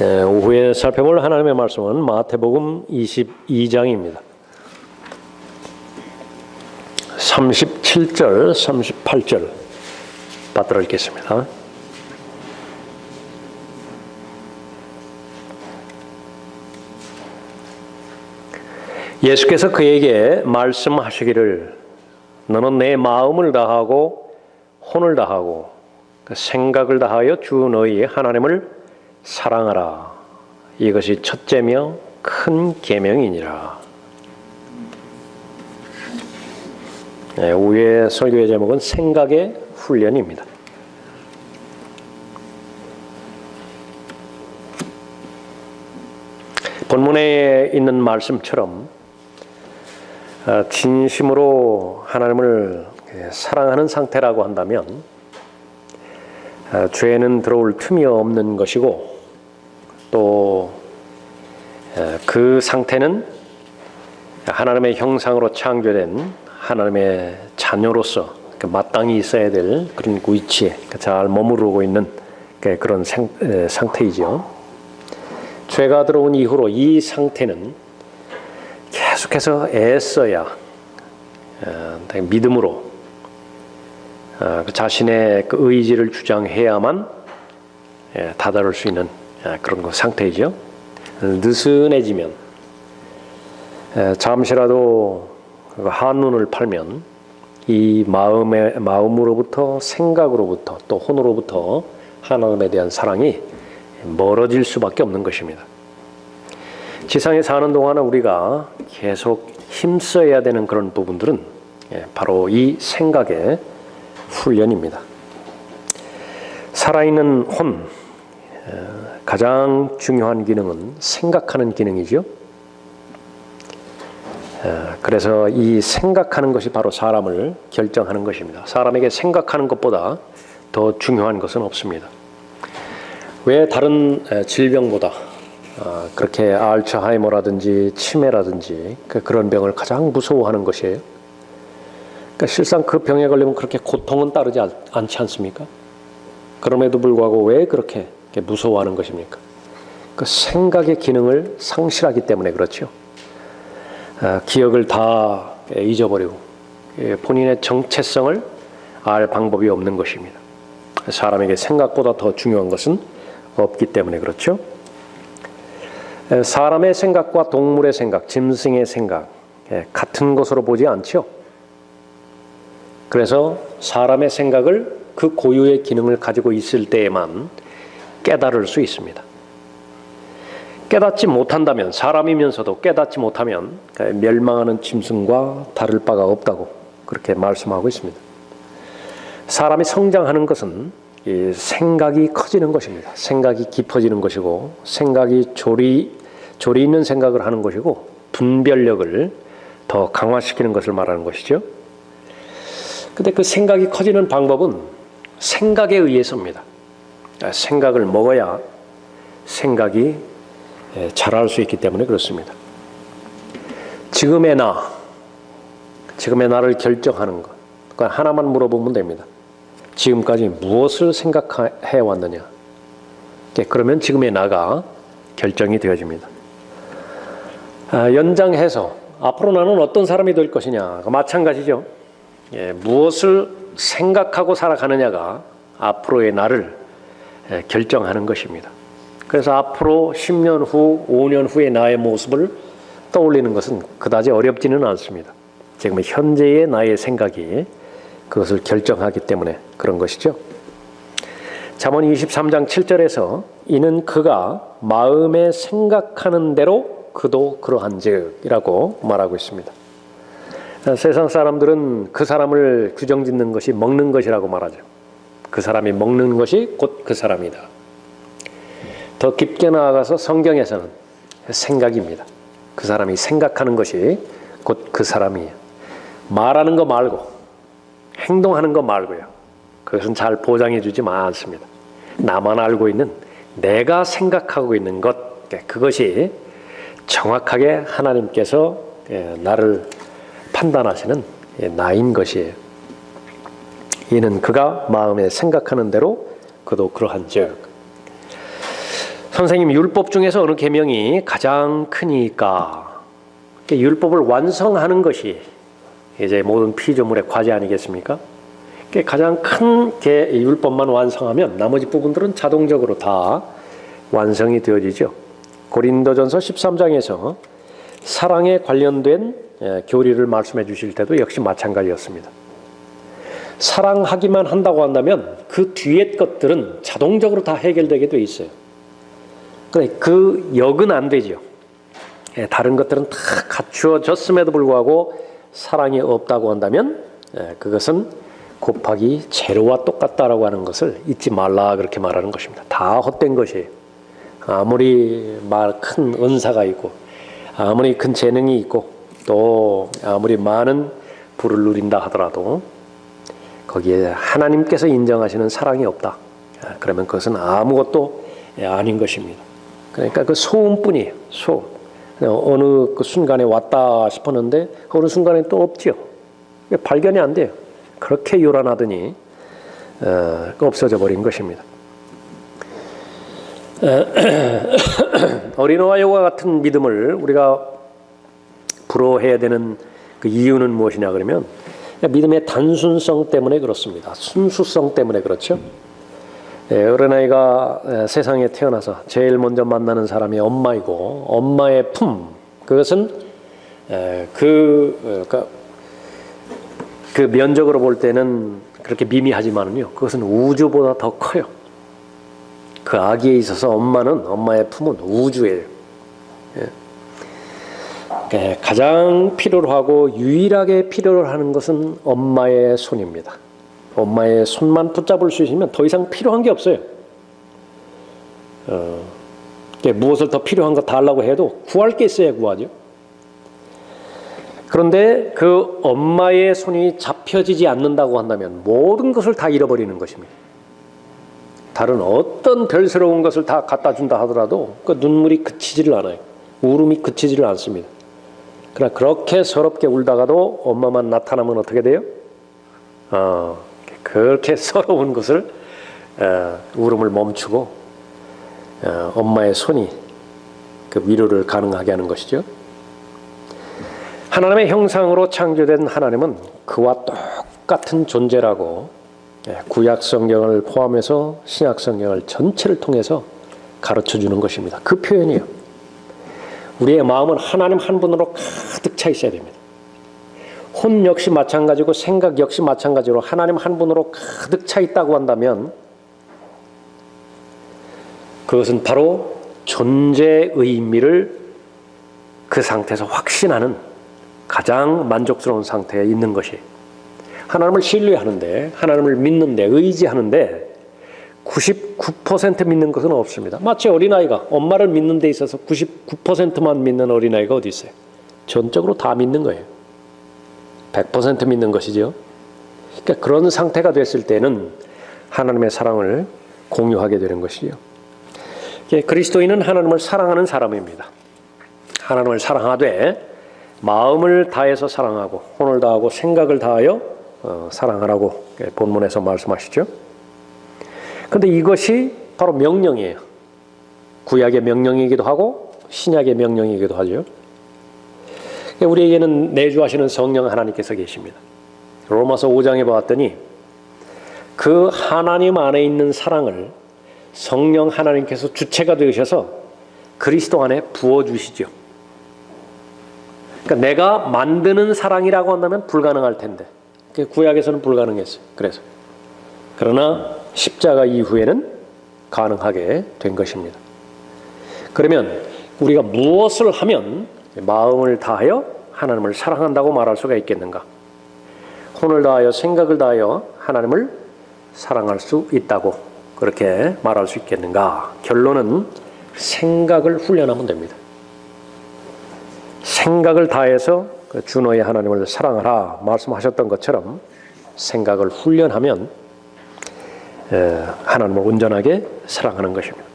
오후에 살펴볼 하나님의 말씀은 마태복음 22장입니다. 37절, 38절 받들어 읽겠습니다. 예수께서 그에게 말씀하시기를 너는 내 마음을 다하고 혼을 다하고 생각을 다하여 주 너희 하나님을 사랑하라. 이것이 첫째며 큰 계명이니라. 오후의 설교의 제목은 생각의 훈련입니다. 본문에 있는 말씀처럼 진심으로 하나님을 사랑하는 상태라고 한다면 죄는 들어올 틈이 없는 것이고 또 그 상태는 하나님의 형상으로 창조된 하나님의 자녀로서 마땅히 있어야 될 그런 위치에 잘 머무르고 있는 그런 상태이죠. 죄가 들어온 이후로 이 상태는 계속해서 애써야 믿음으로 자신의 그 의지를 주장해야만 다다를 수 있는 그런 상태이죠. 느슨해지면 잠시라도 한눈을 팔면 이 마음으로부터 생각으로부터 또 혼으로부터 하나님에 대한 사랑이 멀어질 수밖에 없는 것입니다. 지상에 사는 동안은 우리가 계속 힘써야 되는 그런 부분들은 바로 이 생각의 훈련입니다. 살아있는 혼, 가장 중요한 기능은 생각하는 기능이죠. 그래서 이 생각하는 것이 바로 사람을 결정하는 것입니다. 사람에게 생각하는 것보다 더 중요한 것은 없습니다. 왜 다른 질병보다 그렇게 알츠하이머라든지 치매라든지 그런 병을 가장 무서워하는 것이에요? 그러니까 실상 그 병에 걸리면 그렇게 고통은 따르지 않지 않습니까? 그럼에도 불구하고 왜 그렇게 무서워하는 것입니까? 그 생각의 기능을 상실하기 때문에 그렇죠. 기억을 다 잊어버리고 본인의 정체성을 알 방법이 없는 것입니다. 사람에게 생각보다 더 중요한 것은 없기 때문에 그렇죠. 사람의 생각과 동물의 생각, 짐승의 생각 같은 것으로 보지 않죠. 그래서 사람의 생각을 그 고유의 기능을 가지고 있을 때에만 깨달을 수 있습니다. 깨닫지 못한다면, 사람이면서도 깨닫지 못하면 멸망하는 짐승과 다를 바가 없다고 그렇게 말씀하고 있습니다. 사람이 성장하는 것은 이 생각이 커지는 것입니다. 생각이 깊어지는 것이고 생각이 조리 있는 생각을 하는 것이고 분별력을 더 강화시키는 것을 말하는 것이죠. 근데 그 생각이 커지는 방법은 생각에 의해서입니다. 생각을 먹어야 생각이 자랄 수 있기 때문에 그렇습니다. 지금의 나를 결정하는 것, 그러니까 하나만 물어보면 됩니다. 지금까지 무엇을 생각해 왔느냐? 그러면 지금의 나가 결정이 되어집니다. 연장해서 앞으로 나는 어떤 사람이 될 것이냐? 마찬가지죠. 무엇을 생각하고 살아가느냐가 앞으로의 나를 결정하는 것입니다. 그래서 앞으로 10년 후, 5년 후의 나의 모습을 떠올리는 것은 그다지 어렵지는 않습니다. 지금 현재의 나의 생각이 그것을 결정하기 때문에 그런 것이죠. 잠언 23장 7절에서 이는 그가 마음에 생각하는 대로 그도 그러한즉 이라고 말하고 있습니다. 세상 사람들은 그 사람을 규정짓는 것이 먹는 것이라고 말하죠. 그 사람이 먹는 것이 곧 그 사람이다. 더 깊게 나아가서 성경에서는 생각입니다. 그 사람이 생각하는 것이 곧 그 사람이에요. 말하는 거 말고 행동하는 거 말고요. 그것은 잘 보장해 주지 않습니다. 나만 알고 있는 내가 생각하고 있는 것, 그것이 정확하게 하나님께서 나를 판단하시는 나인 것이에요. 이는 그가 마음에 생각하는 대로 그도 그러한즉. 선생님, 율법 중에서 어느 계명이 가장 크니까? 율법을 완성하는 것이 이제 모든 피조물의 과제 아니겠습니까? 가장 큰 율법만 완성하면 나머지 부분들은 자동적으로 다 완성이 되어지죠. 고린도전서 13장에서 사랑에 관련된 교리를 말씀해 주실 때도 역시 마찬가지였습니다. 사랑하기만 한다고 한다면 그 뒤에 것들은 자동적으로 다 해결되게 돼 있어요. 그 역은 안 되죠. 다른 것들은 다 갖추어졌음에도 불구하고 사랑이 없다고 한다면 그것은 곱하기 제로와 똑같다라고 하는 것을 잊지 말라, 그렇게 말하는 것입니다. 다 헛된 것이에요. 아무리 큰 은사가 있고 아무리 큰 재능이 있고 또 아무리 많은 부를 누린다 하더라도 거기에 하나님께서 인정하시는 사랑이 없다, 그러면 그것은 아무것도 아닌 것입니다. 그러니까 그 소음뿐이에요. 소음. 어느 그 순간에 왔다 싶었는데 어느 순간에 또 없죠. 발견이 안 돼요. 그렇게 요란하더니 없어져 버린 것입니다. 어린아이와 여과 같은 믿음을 우리가 부러워해야 되는 그 이유는 무엇이냐 그러면 믿음의 단순성 때문에 그렇습니다. 순수성 때문에 그렇죠. 어린아이가 세상에 태어나서 제일 먼저 만나는 사람이 엄마이고 엄마의 품, 그것은 그 면적으로 볼 때는 그렇게 미미하지만은요, 그것은 우주보다 더 커요. 그 아기에 있어서 엄마의 품은 우주예요. 가장 필요로 하고 유일하게 필요로 하는 것은 엄마의 손입니다. 엄마의 손만 붙잡을 수 있으면 더 이상 필요한 게 없어요. 무엇을 더 필요한 거 달라고 해도 구할 게 있어야 구하죠. 그런데 그 엄마의 손이 잡혀지지 않는다고 한다면 모든 것을 다 잃어버리는 것입니다. 다른 어떤 별스러운 것을 다 갖다 준다 하더라도 그 눈물이 그치지를 않아요. 울음이 그치지를 않습니다. 그러나 그렇게 서럽게 울다가도 엄마만 나타나면 어떻게 돼요? 그렇게 서러운 것을 울음을 멈추고 엄마의 손이 그 위로를 가능하게 하는 것이죠. 하나님의 형상으로 창조된 하나님은 그와 똑같은 존재라고 구약 성경을 포함해서 신약 성경을 전체를 통해서 가르쳐주는 것입니다. 그 표현이에요. 우리의 마음은 하나님 한 분으로 가득 차 있어야 됩니다. 혼 역시 마찬가지고 생각 역시 마찬가지로 하나님 한 분으로 가득 차 있다고 한다면 그것은 바로 존재의 의미를 그 상태에서 확신하는 가장 만족스러운 상태에 있는 것이, 하나님을 신뢰하는데, 하나님을 믿는데, 의지하는데 99% 믿는 것은 없습니다. 마치 어린아이가 엄마를 믿는 데 있어서 99%만 믿는 어린아이가 어디 있어요? 전적으로 다 믿는 거예요. 100% 믿는 것이죠. 그러니까 그런 상태가 됐을 때는 하나님의 사랑을 공유하게 되는 것이죠. 그리스도인은 하나님을 사랑하는 사람입니다. 하나님을 사랑하되 마음을 다해서 사랑하고 혼을 다하고 생각을 다하여 사랑하라고 본문에서 말씀하시죠. 그런데 이것이 바로 명령이에요. 구약의 명령이기도 하고 신약의 명령이기도 하죠. 우리에게는 내주하시는 성령 하나님께서 계십니다. 로마서 5장에 보았더니 그 하나님 안에 있는 사랑을 성령 하나님께서 주체가 되셔서 그리스도 안에 부어주시죠. 그러니까 내가 만드는 사랑이라고 한다면 불가능할 텐데 구약에서는 불가능했어요. 그러나 십자가 이후에는 가능하게 된 것입니다. 그러면 우리가 무엇을 하면 마음을 다하여 하나님을 사랑한다고 말할 수가 있겠는가? 혼을 다하여 생각을 다하여 하나님을 사랑할 수 있다고 그렇게 말할 수 있겠는가? 결론은 생각을 훈련하면 됩니다. 생각을 다해서 주 너의 하나님을 사랑하라 말씀하셨던 것처럼 생각을 훈련하면 하나님을 온전하게 사랑하는 것입니다.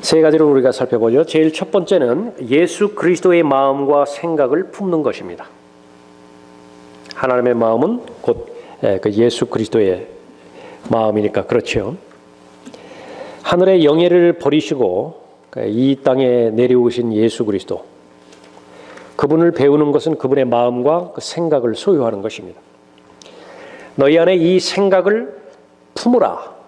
세 가지를 우리가 살펴보죠. 제일 첫 번째는 예수 그리스도의 마음과 생각을 품는 것입니다. 하나님의 마음은 곧 그 예수 그리스도의 마음이니까 그렇죠. 하늘의 영예를 버리시고 이 땅에 내려오신 예수 그리스도, 그분을 배우는 것은 그분의 마음과 그 생각을 소유하는 것입니다. 너희 안에 이 생각을 품으라.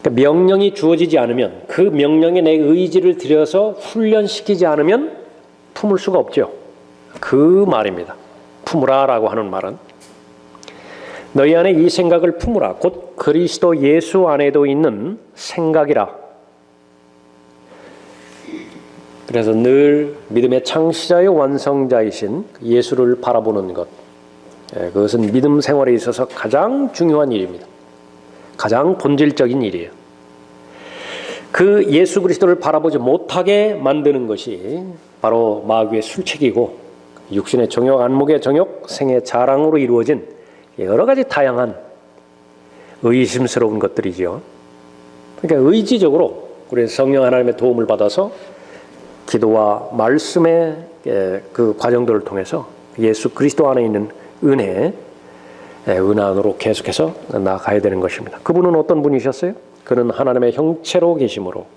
그러니까 명령이 주어지지 않으면, 그 명령에 내 의지를 들여서 훈련시키지 않으면 품을 수가 없죠. 그 말입니다. 품으라라고 하는 말은 너희 안에 이 생각을 품으라. 곧 그리스도 예수 안에도 있는 생각이라. 그래서 늘 믿음의 창시자요 완성자이신 예수를 바라보는 것, 그것은 믿음 생활에 있어서 가장 중요한 일입니다. 가장 본질적인 일이에요. 그 예수 그리스도를 바라보지 못하게 만드는 것이 바로 마귀의 술책이고, 육신의 정욕, 안목의 정욕, 생의 자랑으로 이루어진 여러 가지 다양한 의심스러운 것들이죠. 그러니까 의지적으로 우리 성령 하나님의 도움을 받아서 기도와 말씀의 그 과정들을 통해서 예수 그리스도 안에 있는 은혜 안으로 계속해서 나아가야 되는 것입니다. 그분은 어떤 분이셨어요? 그는 하나님의 형체로 계심으로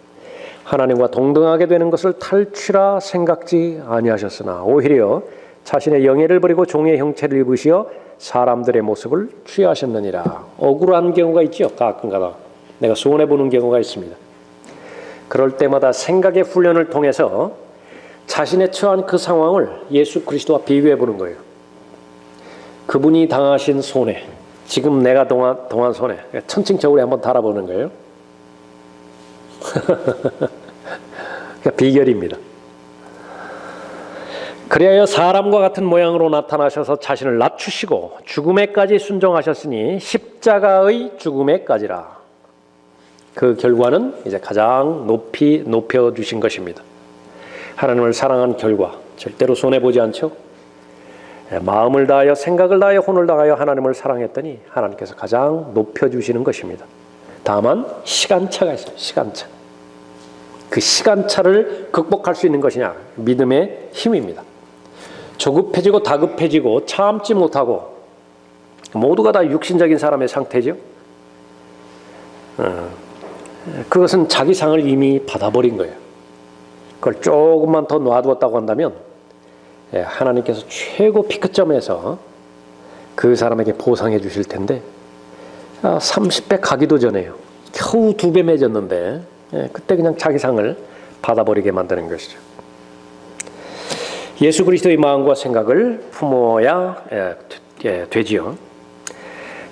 하나님과 동등하게 되는 것을 탈취라 생각지 아니하셨으나 오히려 자신의 영예를 버리고 종의 형체를 입으시어 사람들의 모습을 취하셨느니라. 억울한 경우가 있죠. 가끔가다 내가 손해보는 경우가 있습니다. 그럴 때마다 생각의 훈련을 통해서 자신의 처한 그 상황을 예수 그리스도와 비교해 보는 거예요. 그분이 당하신 손해, 지금 내가 당한 손해, 천칭적으로 한번 달아보는 거예요. 그러니까 비결입니다. 그리하여 사람과 같은 모양으로 나타나셔서 자신을 낮추시고 죽음에까지 순종하셨으니 십자가의 죽음에까지라. 그 결과는 이제 가장 높이 높여주신 것입니다. 하나님을 사랑한 결과, 절대로 손해보지 않죠. 마음을 다하여 생각을 다하여 혼을 다하여 하나님을 사랑했더니 하나님께서 가장 높여주시는 것입니다. 다만 시간차가 있어요. 시간차. 그 시간차를 극복할 수 있는 것이냐? 믿음의 힘입니다. 조급해지고 다급해지고 참지 못하고 모두가 다 육신적인 사람의 상태죠. 그것은 자기 상을 이미 받아버린 거예요. 그걸 조금만 더 놔두었다고 한다면 하나님께서 최고 피크점에서 그 사람에게 보상해 주실 텐데 30배 가기도 전에요. 겨우 2배 맺었는데 그때 그냥 자기 상을 받아버리게 만드는 것이죠. 예수 그리스도의 마음과 생각을 품어야 되지요.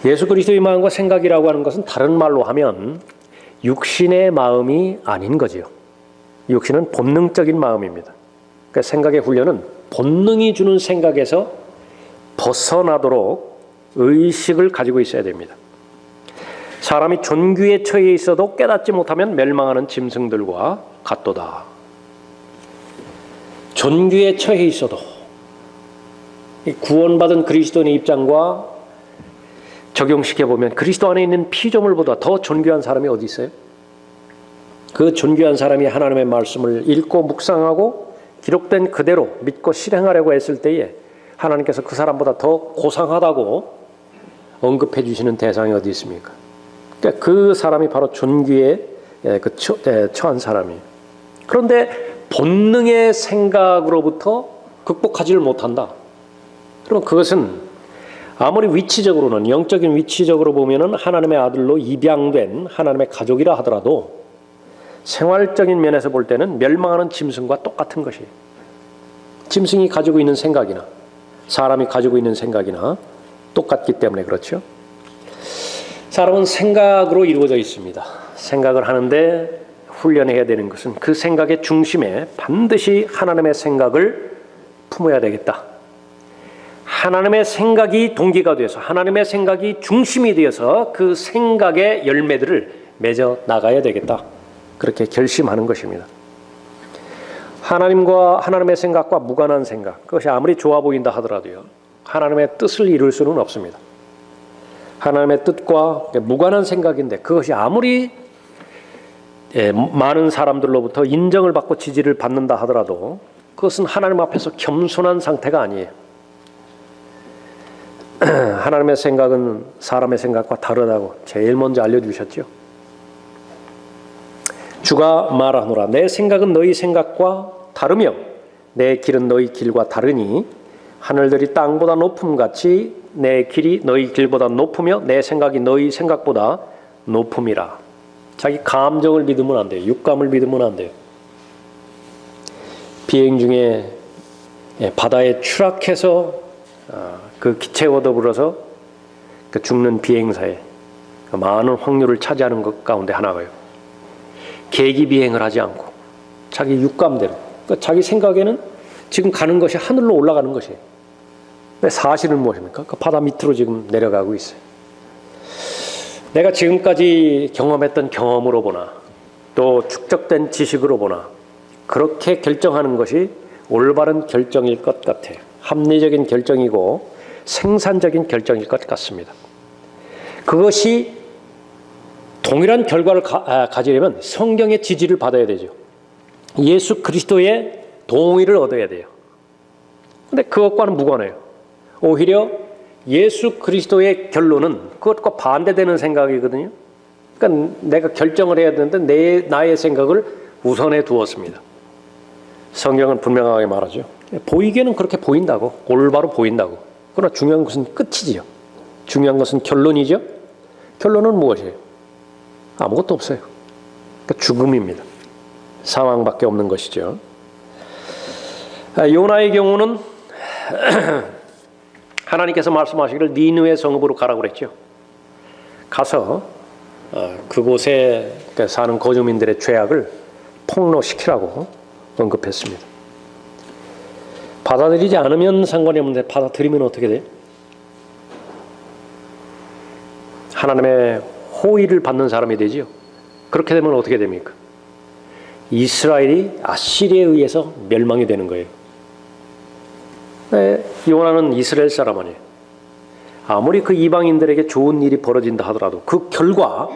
예수 그리스도의 마음과 생각이라고 하는 것은 다른 말로 하면 육신의 마음이 아닌 거지요. 육신은 본능적인 마음입니다. 그러니까 생각의 훈련은 본능이 주는 생각에서 벗어나도록 의식을 가지고 있어야 됩니다. 사람이 존귀에 처해 있어도 깨닫지 못하면 멸망하는 짐승들과 같도다. 존귀에 처해 있어도 구원받은 그리스도인의 입장과 적용시켜보면 그리스도 안에 있는 피조물보다 더 존귀한 사람이 어디 있어요? 그 존귀한 사람이 하나님의 말씀을 읽고 묵상하고 기록된 그대로 믿고 실행하려고 했을 때에 하나님께서 그 사람보다 더 고상하다고 언급해 주시는 대상이 어디 있습니까? 그러니까 그 사람이 바로 존귀에 처한 사람이에요. 그런데 본능의 생각으로부터 극복하지를 못한다. 그럼 그것은 아무리 위치적으로는, 영적인 위치적으로 보면은 하나님의 아들로 입양된 하나님의 가족이라 하더라도 생활적인 면에서 볼 때는 멸망하는 짐승과 똑같은 것이에요. 짐승이 가지고 있는 생각이나 사람이 가지고 있는 생각이나 똑같기 때문에 그렇죠. 사람은 생각으로 이루어져 있습니다. 생각을 하는데 훈련해야 되는 것은 그 생각의 중심에 반드시 하나님의 생각을 품어야 되겠다. 하나님의 생각이 동기가 되어서 하나님의 생각이 중심이 되어서 그 생각의 열매들을 맺어 나가야 되겠다. 그렇게 결심하는 것입니다. 하나님의 생각과 무관한 생각, 그것이 아무리 좋아 보인다 하더라도요, 하나님의 뜻을 이룰 수는 없습니다. 하나님의 뜻과 무관한 생각인데 그것이 아무리 많은 사람들로부터 인정을 받고 지지를 받는다 하더라도 그것은 하나님 앞에서 겸손한 상태가 아니에요. 하나님의 생각은 사람의 생각과 다르다고 제일 먼저 알려주셨죠. 주가 말하노라. 내 생각은 너희 생각과 다르며 내 길은 너희 길과 다르니 하늘들이 땅보다 높음같이 내 길이 너희 길보다 높으며 내 생각이 너희 생각보다 높음이라. 자기 감정을 믿으면 안 돼요. 육감을 믿으면 안 돼요. 비행 중에 바다에 추락해서 그 기체와 더불어서 그 죽는 비행사에 많은 확률을 차지하는 것 가운데 하나가요. 계기 비행을 하지 않고 자기 육감대로, 그러니까 자기 생각에는 지금 가는 것이 하늘로 올라가는 것이에요. 근데 사실은 무엇입니까? 그 바다 밑으로 지금 내려가고 있어요. 내가 지금까지 경험했던 경험으로 보나 또 축적된 지식으로 보나 그렇게 결정하는 것이 올바른 결정일 것 같아요. 합리적인 결정이고 생산적인 결정일 것 같습니다. 그것이 동일한 결과를 가지려면 성경의 지지를 받아야 되죠. 예수 그리스도의 동의를 얻어야 돼요. 근데 그것과는 무관해요. 오히려 예수 그리스도의 결론은 그것과 반대되는 생각이거든요. 그러니까 내가 결정을 해야 되는데 나의 생각을 우선해 두었습니다. 성경은 분명하게 말하죠. 보이기에는 그렇게 보인다고, 올바로 보인다고. 그러나 중요한 것은 끝이지요. 중요한 것은 결론이죠. 결론은 무엇이에요? 아무것도 없어요. 그러니까 죽음입니다. 사망밖에 없는 것이죠. 요나의 경우는 하나님께서 말씀하시기를 니느웨 성읍으로 가라고 그랬죠. 가서 그곳에 사는 거주민들의 죄악을 폭로시키라고 언급했습니다. 받아들이지 않으면 상관이 없는데 받아들이면 어떻게 돼요? 하나님의 호의를 받는 사람이 되지요. 그렇게 되면 어떻게 됩니까? 이스라엘이 아시리에 의해서 멸망이 되는 거예요. 요나는 이스라엘 사람 아니에요. 아무리 그 이방인들에게 좋은 일이 벌어진다 하더라도 그 결과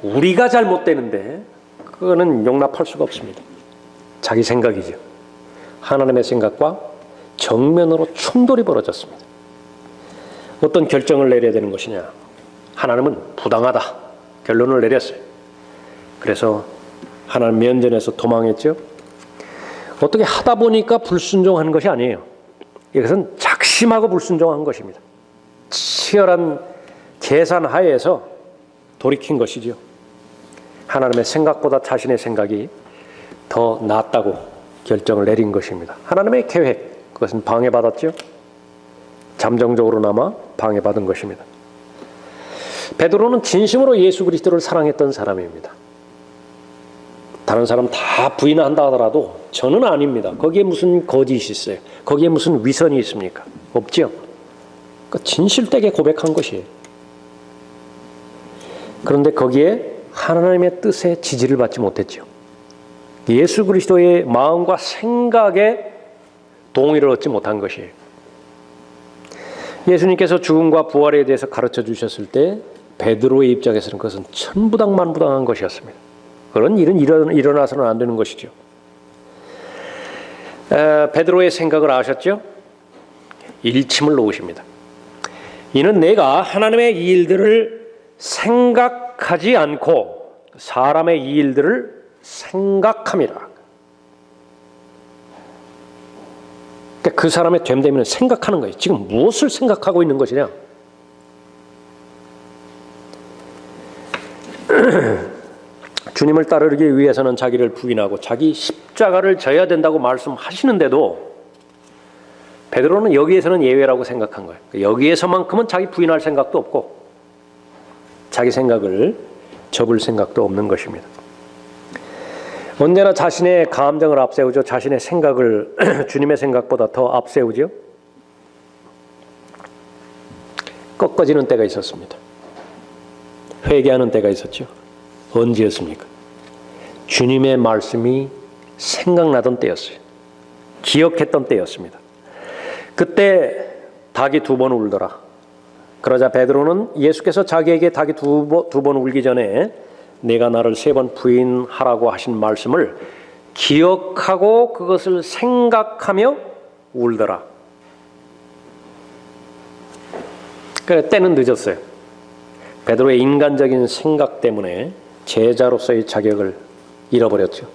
우리가 잘못되는데 그거는 용납할 수가 없습니다. 자기 생각이죠. 하나님의 생각과 정면으로 충돌이 벌어졌습니다. 어떤 결정을 내려야 되는 것이냐? 하나님은 부당하다 결론을 내렸어요. 그래서 하나님 면전에서 도망했죠. 어떻게 하다 보니까 불순종한 것이 아니에요. 이것은 작심하고 불순종한 것입니다. 치열한 계산 하에서 돌이킨 것이죠. 하나님의 생각보다 자신의 생각이 더 낫다고 결정을 내린 것입니다. 하나님의 계획, 그것은 방해받았죠. 잠정적으로나마 방해받은 것입니다. 베드로는 진심으로 예수 그리스도를 사랑했던 사람입니다. 다른 사람 다 부인한다 하더라도 저는 아닙니다. 거기에 무슨 거짓이 있어요? 거기에 무슨 위선이 있습니까? 없죠. 그러니까 진실되게 고백한 것이에요. 그런데 거기에 하나님의 뜻에 지지를 받지 못했죠. 예수 그리스도의 마음과 생각에 동의를 얻지 못한 것이에요. 예수님께서 죽음과 부활에 대해서 가르쳐 주셨을 때 베드로의 입장에서는 그것은 천부당만부당한 것이었습니다. 그런 일은 일어나서는 안 되는 것이죠. 베드로의 생각을 아셨죠? 일침을 놓으십니다. 이는 내가 하나님의 이 일들을 생각하지 않고 사람의 이 일들을 생각함이라. 그러니까 그 사람의 됨됨이는 생각하는 거예요. 지금 무엇을 생각하고 있는 것이냐? 주님을 따르기 위해서는 자기를 부인하고 자기 십자가를 져야 된다고 말씀하시는데도 베드로는 여기에서는 예외라고 생각한 거예요. 여기에서만큼은 자기 부인할 생각도 없고 자기 생각을 접을 생각도 없는 것입니다. 언제나 자신의 감정을 앞세우죠. 자신의 생각을 주님의 생각보다 더 앞세우죠. 꺾어지는 때가 있었습니다. 회개하는 때가 있었죠. 언제였습니까? 주님의 말씀이 생각나던 때였어요. 기억했던 때였습니다. 그때 닭이 2번 울더라. 그러자 베드로는 예수께서 자기에게 닭이 두 번 울기 전에 내가 나를 3번 부인하라고 하신 말씀을 기억하고 그것을 생각하며 울더라. 그래, 때는 늦었어요. 베드로의 인간적인 생각 때문에 제자로서의 자격을 잃어버렸죠.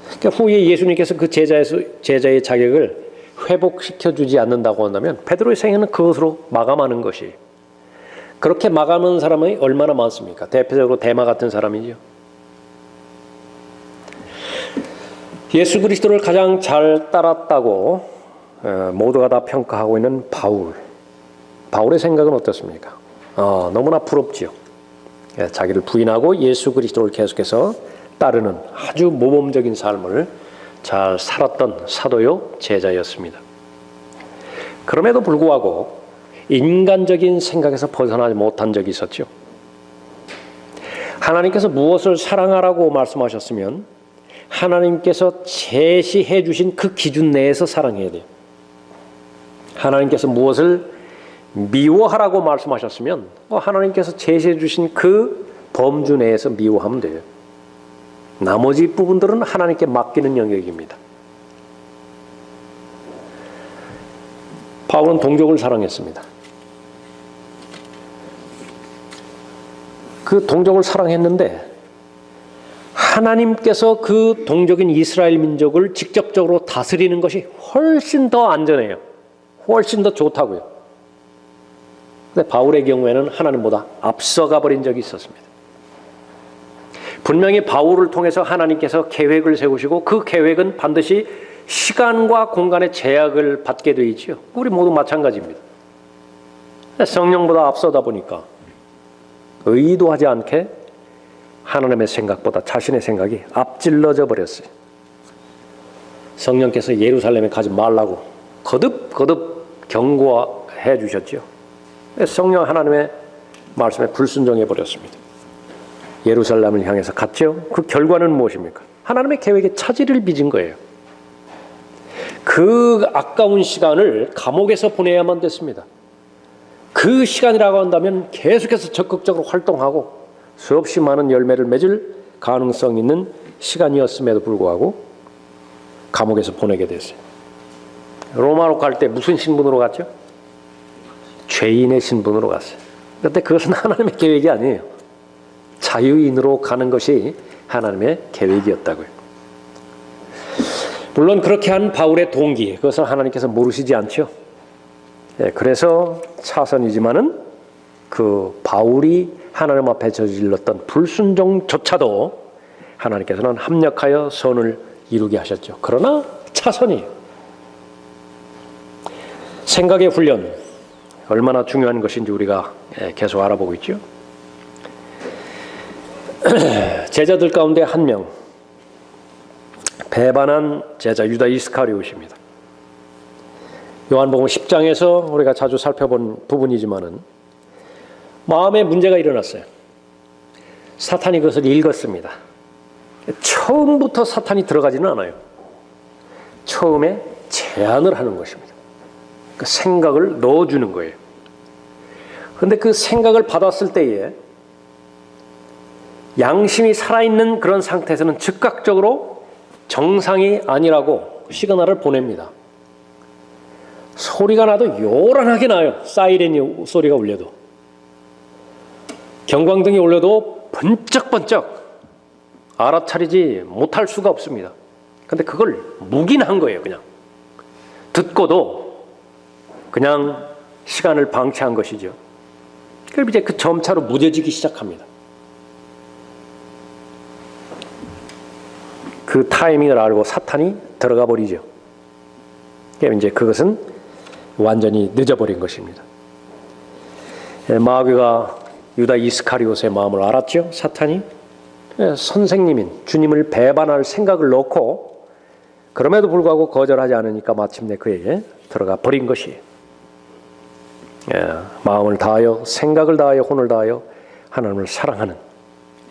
그러니까 후에 예수님께서 그 제자의 자격을 회복시켜주지 않는다고 한다면 베드로의 생애는 그것으로 마감하는 것이, 그렇게 마감하는 사람이 얼마나 많습니까? 대표적으로 데마 같은 사람이죠. 예수 그리스도를 가장 잘 따랐다고 모두가 다 평가하고 있는 바울의 생각은 어떻습니까? 너무나 부럽지요. 자기를 부인하고 예수 그리스도를 계속해서 따르는 아주 모범적인 삶을 잘 살았던 사도요 제자였습니다. 그럼에도 불구하고 인간적인 생각에서 벗어나지 못한 적이 있었죠. 하나님께서 무엇을 사랑하라고 말씀하셨으면 하나님께서 제시해 주신 그 기준 내에서 사랑해야 돼요. 하나님께서 무엇을 미워하라고 말씀하셨으면 하나님께서 제시해 주신 그 범주 내에서 미워하면 돼요. 나머지 부분들은 하나님께 맡기는 영역입니다. 바울은 동족을 사랑했습니다. 그 동족을 사랑했는데 하나님께서 그 동족인 이스라엘 민족을 직접적으로 다스리는 것이 훨씬 더 안전해요. 훨씬 더 좋다고요. 근데 바울의 경우에는 하나님보다 앞서가 버린 적이 있었습니다. 분명히 바울을 통해서 하나님께서 계획을 세우시고 그 계획은 반드시 시간과 공간의 제약을 받게 되어 있죠. 우리 모두 마찬가지입니다. 성령보다 앞서다 보니까 의도하지 않게 하나님의 생각보다 자신의 생각이 앞질러져 버렸어요. 성령께서 예루살렘에 가지 말라고 거듭 경고해 주셨죠. 성령 하나님의 말씀에 불순종해 버렸습니다. 예루살렘을 향해서 갔죠. 그 결과는 무엇입니까? 하나님의 계획에 차질을 빚은 거예요. 그 아까운 시간을 감옥에서 보내야만 됐습니다. 그 시간이라고 한다면 계속해서 적극적으로 활동하고 수없이 많은 열매를 맺을 가능성 있는 시간이었음에도 불구하고 감옥에서 보내게 됐어요. 로마로 갈 때 무슨 신분으로 갔죠? 죄인의 신분으로 갔어요. 그런데 그것은 하나님의 계획이 아니에요. 자유인으로 가는 것이 하나님의 계획이었다고요. 물론 그렇게 한 바울의 동기, 그것을 하나님께서 모르시지 않죠. 그래서 차선이지만은 그 바울이 하나님 앞에 저질렀던 불순종조차도 하나님께서는 합력하여 선을 이루게 하셨죠. 그러나 차선이에요. 생각의 훈련, 얼마나 중요한 것인지 우리가 계속 알아보고 있죠. 제자들 가운데 한 명, 배반한 제자 유다 이스카리옷입니다. 요한복음 10장에서 우리가 자주 살펴본 부분이지만은 마음에 문제가 일어났어요. 사탄이 그것을 읽었습니다. 처음부터 사탄이 들어가지는 않아요. 처음에 제안을 하는 것입니다. 그 생각을 넣어주는 거예요. 그런데 그 생각을 받았을 때에 양심이 살아있는 그런 상태에서는 즉각적으로 정상이 아니라고 시그널을 보냅니다. 소리가 나도 요란하게 나요. 사이렌 소리가 울려도. 경광등이 울려도 번쩍번쩍 알아차리지 못할 수가 없습니다. 그런데 그걸 묵인한 거예요. 그냥 듣고도 그냥 시간을 방치한 것이죠. 그럼 이제 그 점차로 무뎌지기 시작합니다. 그 타이밍을 알고 사탄이 들어가 버리죠. 이제 그것은 완전히 늦어버린 것입니다. 마귀가 유다 이스카리옷의 마음을 알았죠. 사탄이 선생님인 주님을 배반할 생각을 넣고 그럼에도 불구하고 거절하지 않으니까 마침내 그에게 들어가 버린 것이에요. 마음을 다하여 생각을 다하여 혼을 다하여 하나님을 사랑하는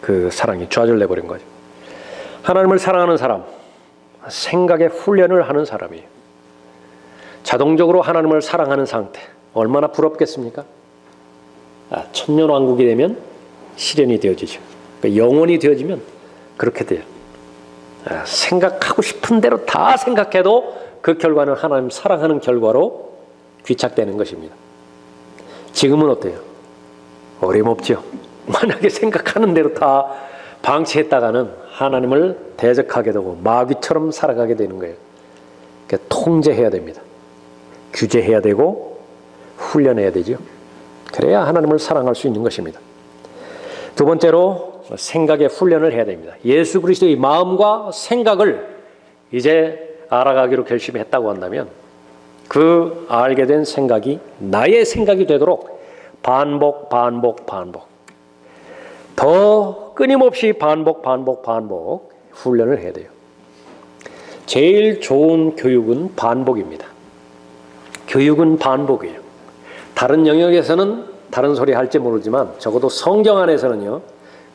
그 사랑이 좌절내버린 거죠. 하나님을 사랑하는 사람, 생각의 훈련을 하는 사람이에요. 자동적으로 하나님을 사랑하는 상태, 얼마나 부럽겠습니까? 천년왕국이 되면 실현이 되어지죠. 그러니까 영원이 되어지면 그렇게 돼요. 생각하고 싶은 대로 다 생각해도 그 결과는 하나님 사랑하는 결과로 귀착되는 것입니다. 지금은 어때요? 어림없죠. 만약에 생각하는 대로 다 방치했다가는 하나님을 대적하게 되고 마귀처럼 살아가게 되는 거예요. 그러니까 통제해야 됩니다. 규제해야 되고 훈련해야 되죠. 그래야 하나님을 사랑할 수 있는 것입니다. 두 번째로 생각의 훈련을 해야 됩니다. 예수 그리스도의 마음과 생각을 이제 알아가기로 결심했다고 한다면 그 알게 된 생각이 나의 생각이 되도록 반복 더 끊임없이 반복 훈련을 해야 돼요. 제일 좋은 교육은 반복입니다. 교육은 반복이에요. 다른 영역에서는 다른 소리 할지 모르지만 적어도 성경 안에서는요,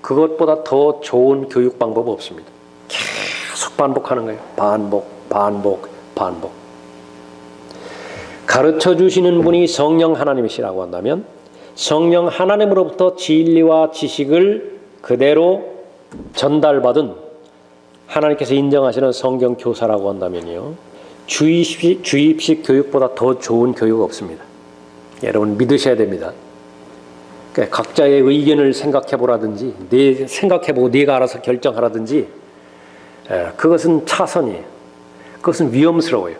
그것보다 더 좋은 교육 방법 없습니다. 계속 반복하는 거예요. 반복. 가르쳐 주시는 분이 성령 하나님이시라고 한다면 성령 하나님으로부터 진리와 지식을 그대로 전달받은 하나님께서 인정하시는 성경 교사라고 한다면요, 주입식 교육보다 더 좋은 교육 없습니다. 여러분 믿으셔야 됩니다. 그러니까 각자의 의견을 생각해보라든지 생각해보고 네가 알아서 결정하라든지 그것은 차선이에요. 그것은 위험스러워요.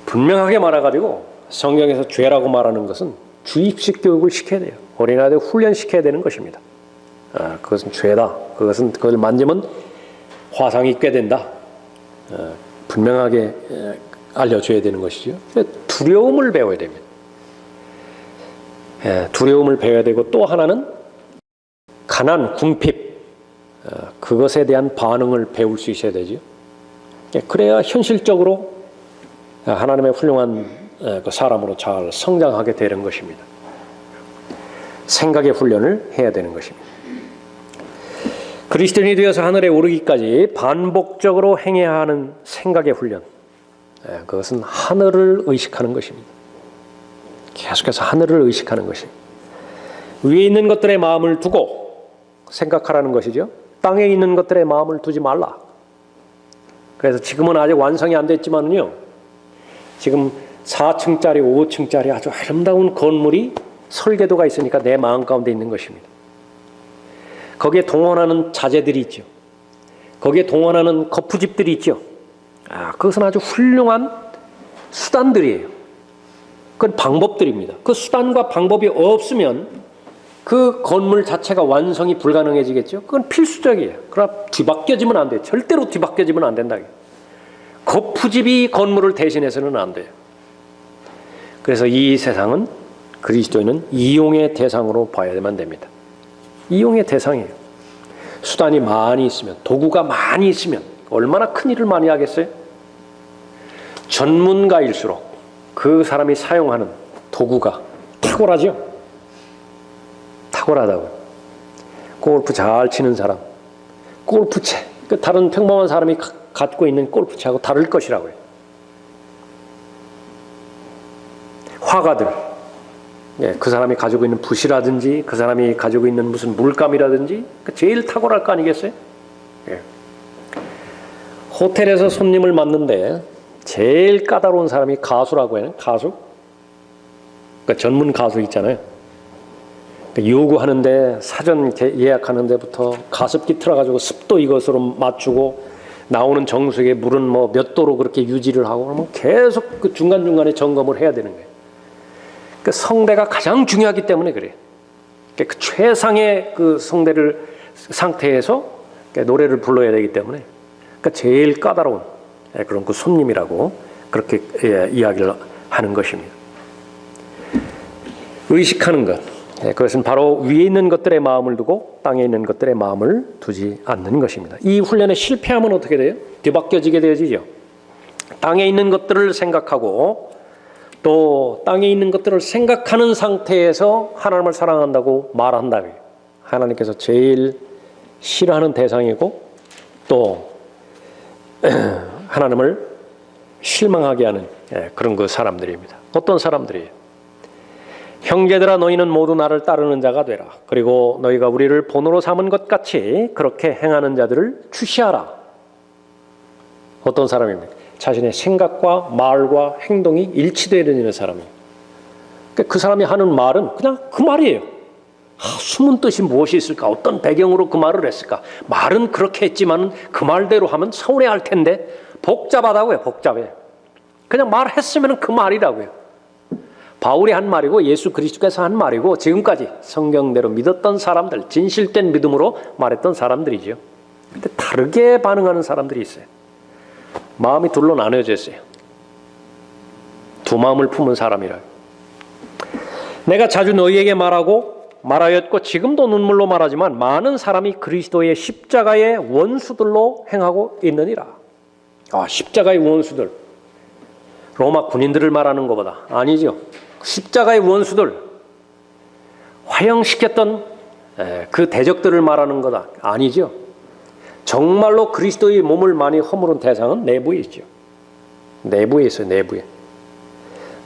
분명하게 말해가지고 성경에서 죄라고 말하는 것은 주입식 교육을 시켜야 돼요. 어린아이들 훈련시켜야 되는 것입니다. 그것은 죄다. 그걸 만지면 화상이 꽤 된다. 분명하게 알려줘야 되는 것이죠. 두려움을 배워야 됩니다. 두려움을 배워야 되고 또 하나는 가난, 궁핍, 그것에 대한 반응을 배울 수 있어야 되죠. 그래야 현실적으로 하나님의 훌륭한 그 사람으로 잘 성장하게 되는 것입니다. 생각의 훈련을 해야 되는 것입니다. 그리스도인이 되어서 하늘에 오르기까지 반복적으로 행해야 하는 생각의 훈련, 그것은 하늘을 의식하는 것입니다. 계속해서 하늘을 의식하는 것입니다. 위에 있는 것들의 마음을 두고 생각하라는 것이죠. 땅에 있는 것들의 마음을 두지 말라. 그래서 지금은 아직 완성이 안 됐지만요, 지금 4층짜리 5층짜리 아주 아름다운 건물이 설계도가 있으니까 내 마음 가운데 있는 것입니다. 거기에 동원하는 자재들이 있죠. 거기에 동원하는 거푸집들이 있죠. 그것은 아주 훌륭한 수단들이에요. 그건 방법들입니다. 그 수단과 방법이 없으면 그 건물 자체가 완성이 불가능해지겠죠. 그건 필수적이에요. 그러나 뒤바뀌어지면 안 돼요. 절대로 뒤바뀌어지면 안 된다. 거푸집이 건물을 대신해서는 안 돼요. 그래서 이 세상은 그리스도인은 이용의 대상으로 봐야만 됩니다. 이용의 대상이에요. 수단이 많이 있으면, 도구가 많이 있으면 얼마나 큰 일을 많이 하겠어요? 전문가일수록 그 사람이 사용하는 도구가 탁월하죠? 탁월하다고요. 골프 잘 치는 사람, 골프채, 그 다른 평범한 사람이 갖고 있는 골프채하고 다를 것이라고요. 화가들, 그 사람이 가지고 있는 붓이라든지 그 사람이 가지고 있는 무슨 물감이라든지 제일 탁월할 거 아니겠어요? 호텔에서 손님을 맞는데 제일 까다로운 사람이 가수라고 해요. 가수? 그러니까 전문 가수 있잖아요. 요구하는데 사전 예약하는 데부터 가습기 틀어가지고 습도 이것으로 맞추고 나오는 정수기에 물은 뭐 몇 도로 그렇게 유지를 하고 그러면 계속 그 중간중간에 점검을 해야 되는 거예요. 그 성대가 가장 중요하기 때문에 그래요. 그 최상의 그 성대를 상태에서 노래를 불러야 되기 때문에 그러니까 제일 까다로운 그런 그 손님이라고 그렇게 이야기를 하는 것입니다. 의식하는 것, 그것은 바로 위에 있는 것들의 마음을 두고 땅에 있는 것들의 마음을 두지 않는 것입니다. 이 훈련에 실패하면 어떻게 돼요? 뒤바뀌어지게 되어지죠. 땅에 있는 것들을 생각하고 또 땅에 있는 것들을 생각하는 상태에서 하나님을 사랑한다고 말한다고요. 하나님께서 제일 싫어하는 대상이고 또 하나님을 실망하게 하는 그런 그 사람들입니다. 어떤 사람들이에요? 형제들아 너희는 모두 나를 따르는 자가 되라. 그리고 너희가 우리를 본으로 삼은 것 같이 그렇게 행하는 자들을 추시하라. 어떤 사람입니까? 자신의 생각과 말과 행동이 일치되어야 되는 사람이에요. 그 사람이 하는 말은 그냥 그 말이에요. 숨은 뜻이 무엇이 있을까? 어떤 배경으로 그 말을 했을까? 말은 그렇게 했지만 그 말대로 하면 서운해할 텐데 복잡하다고요. 복잡해. 그냥 말했으면 그 말이라고요. 바울이 한 말이고 예수 그리스도께서 한 말이고 지금까지 성경대로 믿었던 사람들, 진실된 믿음으로 말했던 사람들이죠. 근데 다르게 반응하는 사람들이 있어요. 마음이 둘로 나눠져 있어요. 두 마음을 품은 사람이라. 내가 자주 너희에게 말하였고 지금도 눈물로 말하지만 많은 사람이 그리스도의 십자가의 원수들로 행하고 있느니라. 십자가의 원수들. 로마 군인들을 말하는 것보다 아니죠. 십자가의 원수들, 화형시켰던 그 대적들을 말하는 거다. 아니죠. 정말로 그리스도의 몸을 많이 허물은 대상은 내부에 있죠. 내부에 있어요. 내부에.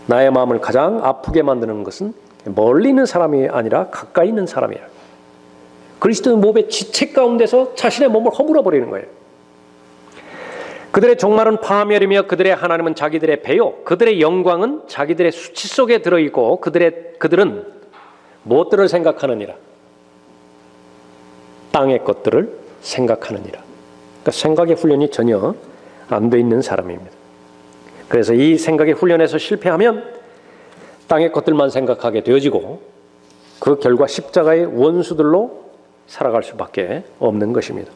나의 마음을 가장 아프게 만드는 것은 멀리 있는 사람이 아니라 가까이 있는 사람이야. 그리스도의 몸의 지체 가운데서 자신의 몸을 허물어 버리는 거예요. 그들의 종말은 파멸이며 그들의 하나님은 자기들의 배요 그들의 영광은 자기들의 수치 속에 들어있고 그들은 무엇들을 생각하느니라? 땅의 것들을 생각하느니라. 그러니까 생각의 훈련이 전혀 안 돼 있는 사람입니다. 그래서 이 생각의 훈련에서 실패하면 땅의 것들만 생각하게 되어지고 그 결과 십자가의 원수들로 살아갈 수밖에 없는 것입니다.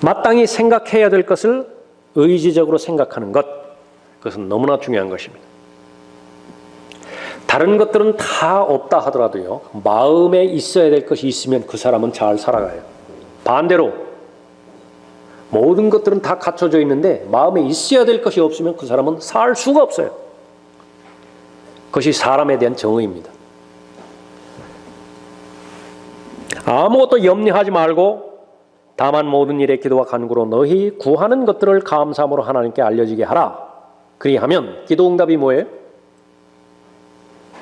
마땅히 생각해야 될 것을 의지적으로 생각하는 것, 그것은 너무나 중요한 것입니다. 다른 것들은 다 없다 하더라도요, 마음에 있어야 될 것이 있으면 그 사람은 잘 살아가요. 반대로 모든 것들은 다 갖춰져 있는데 마음에 있어야 될 것이 없으면 그 사람은 살 수가 없어요. 그것이 사람에 대한 정의입니다. 아무것도 염려하지 말고 다만 모든 일에 기도와 간구로 너희 구하는 것들을 감사함으로 하나님께 알려지게 하라. 그리하면 기도 응답이 뭐예요?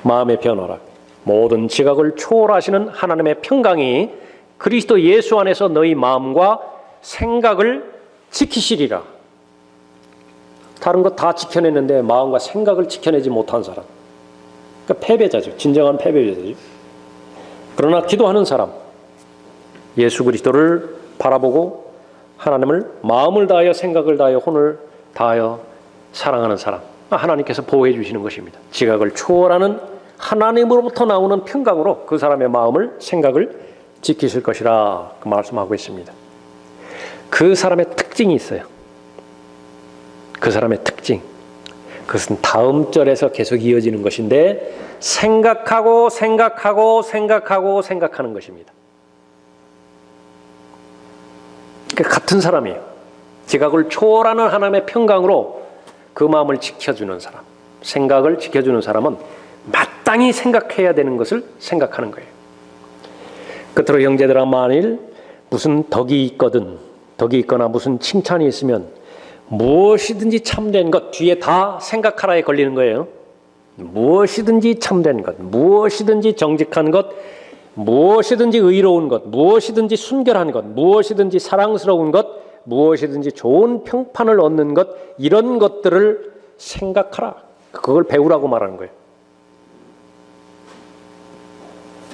마음의 변화라. 모든 지각을 초월하시는 하나님의 평강이 그리스도 예수 안에서 너희 마음과 생각을 지키시리라. 다른 거 다 지켜냈는데 마음과 생각을 지켜내지 못한 사람, 그러니까 패배자죠. 진정한 패배자죠. 그러나 기도하는 사람, 예수 그리스도를 바라보고 하나님을 마음을 다하여 생각을 다하여 혼을 다하여 사랑하는 사람, 하나님께서 보호해 주시는 것입니다. 지각을 초월하는 하나님으로부터 나오는 평강으로 그 사람의 마음을, 생각을 지키실 것이라 그 말씀하고 있습니다. 그 사람의 특징이 있어요. 그 사람의 특징, 그것은 다음 절에서 계속 이어지는 것인데 생각하고 생각하는 것입니다. 같은 사람이에요. 지각을 초월하는 하나님의 평강으로 그 마음을 지켜주는 사람, 생각을 지켜주는 사람은 마땅히 생각해야 되는 것을 생각하는 거예요. 끝으로 형제들아, 만일 무슨 덕이 있거나 무슨 칭찬이 있으면 무엇이든지 참된 것, 뒤에 다 생각하라에 걸리는 거예요. 무엇이든지 참된 것, 무엇이든지 정직한 것, 무엇이든지 의로운 것, 무엇이든지 순결한 것, 무엇이든지 사랑스러운 것, 무엇이든지 좋은 평판을 얻는 것, 이런 것들을 생각하라. 그걸 배우라고 말하는 거예요.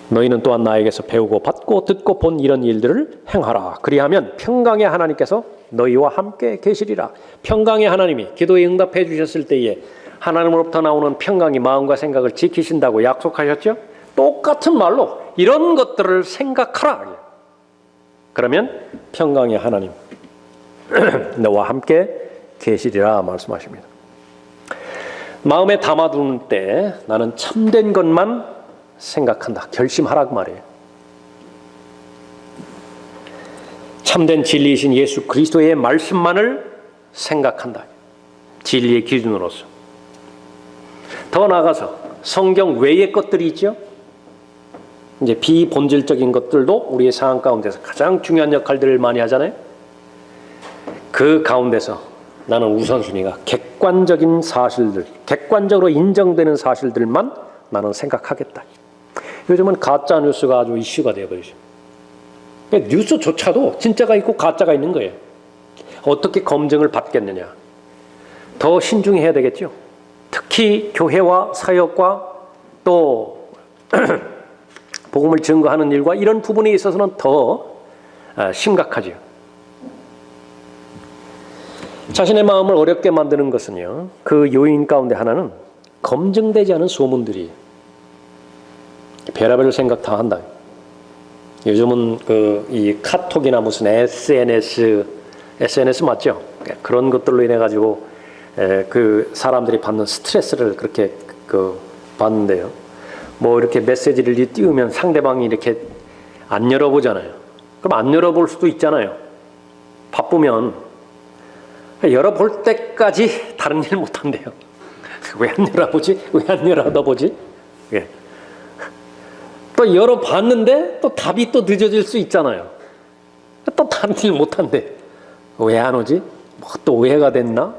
너희는 또한 나에게서 배우고 받고 듣고 본 이런 일들을 행하라. 그리하면 평강의 하나님께서 너희와 함께 계시리라. 평강의 하나님이 기도에 응답해 주셨을 때에 하나님으로부터 나오는 평강이 마음과 생각을 지키신다고 약속하셨죠? 똑같은 말로 이런 것들을 생각하라. 그러면 평강의 하나님 너와 함께 계시리라 말씀하십니다. 마음에 담아두는 때 나는 참된 것만 생각한다. 결심하라고 말이에요. 참된 진리이신 예수 그리스도의 말씀만을 생각한다. 진리의 기준으로서. 더 나아가서 성경 외의 것들이 있죠. 이제 비본질적인 것들도 우리의 상황 가운데서 가장 중요한 역할들을 많이 하잖아요. 그 가운데서 나는 우선순위가 객관적인 사실들, 객관적으로 인정되는 사실들만 나는 생각하겠다. 요즘은 가짜 뉴스가 아주 이슈가 되어버리죠. 뉴스조차도 진짜가 있고 가짜가 있는 거예요. 어떻게 검증을 받겠느냐. 더 신중해야 되겠죠. 특히 교회와 사역과 또 복음을 증거하는 일과 이런 부분에 있어서는 더 심각하죠. 자신의 마음을 어렵게 만드는 것은요, 그 요인 가운데 하나는 검증되지 않은 소문들이 별의별 생각 다 한다. 요즘은 이 카톡이나 무슨 SNS 맞죠? 그런 것들로 인해 가지고 그 사람들이 받는 스트레스를 그렇게 받는데요. 뭐 이렇게 메시지를 띄우면 상대방이 이렇게 안 열어보잖아요. 그럼 안 열어볼 수도 있잖아요. 바쁘면 열어볼 때까지 다른 일 못한대요. 왜 안 열어보지? 왜 안 열어보지? 예. 또 열어봤는데 또 답이 또 늦어질 수 있잖아요. 또 다른 일 못한대. 왜 안 오지? 뭐 또 오해가 됐나?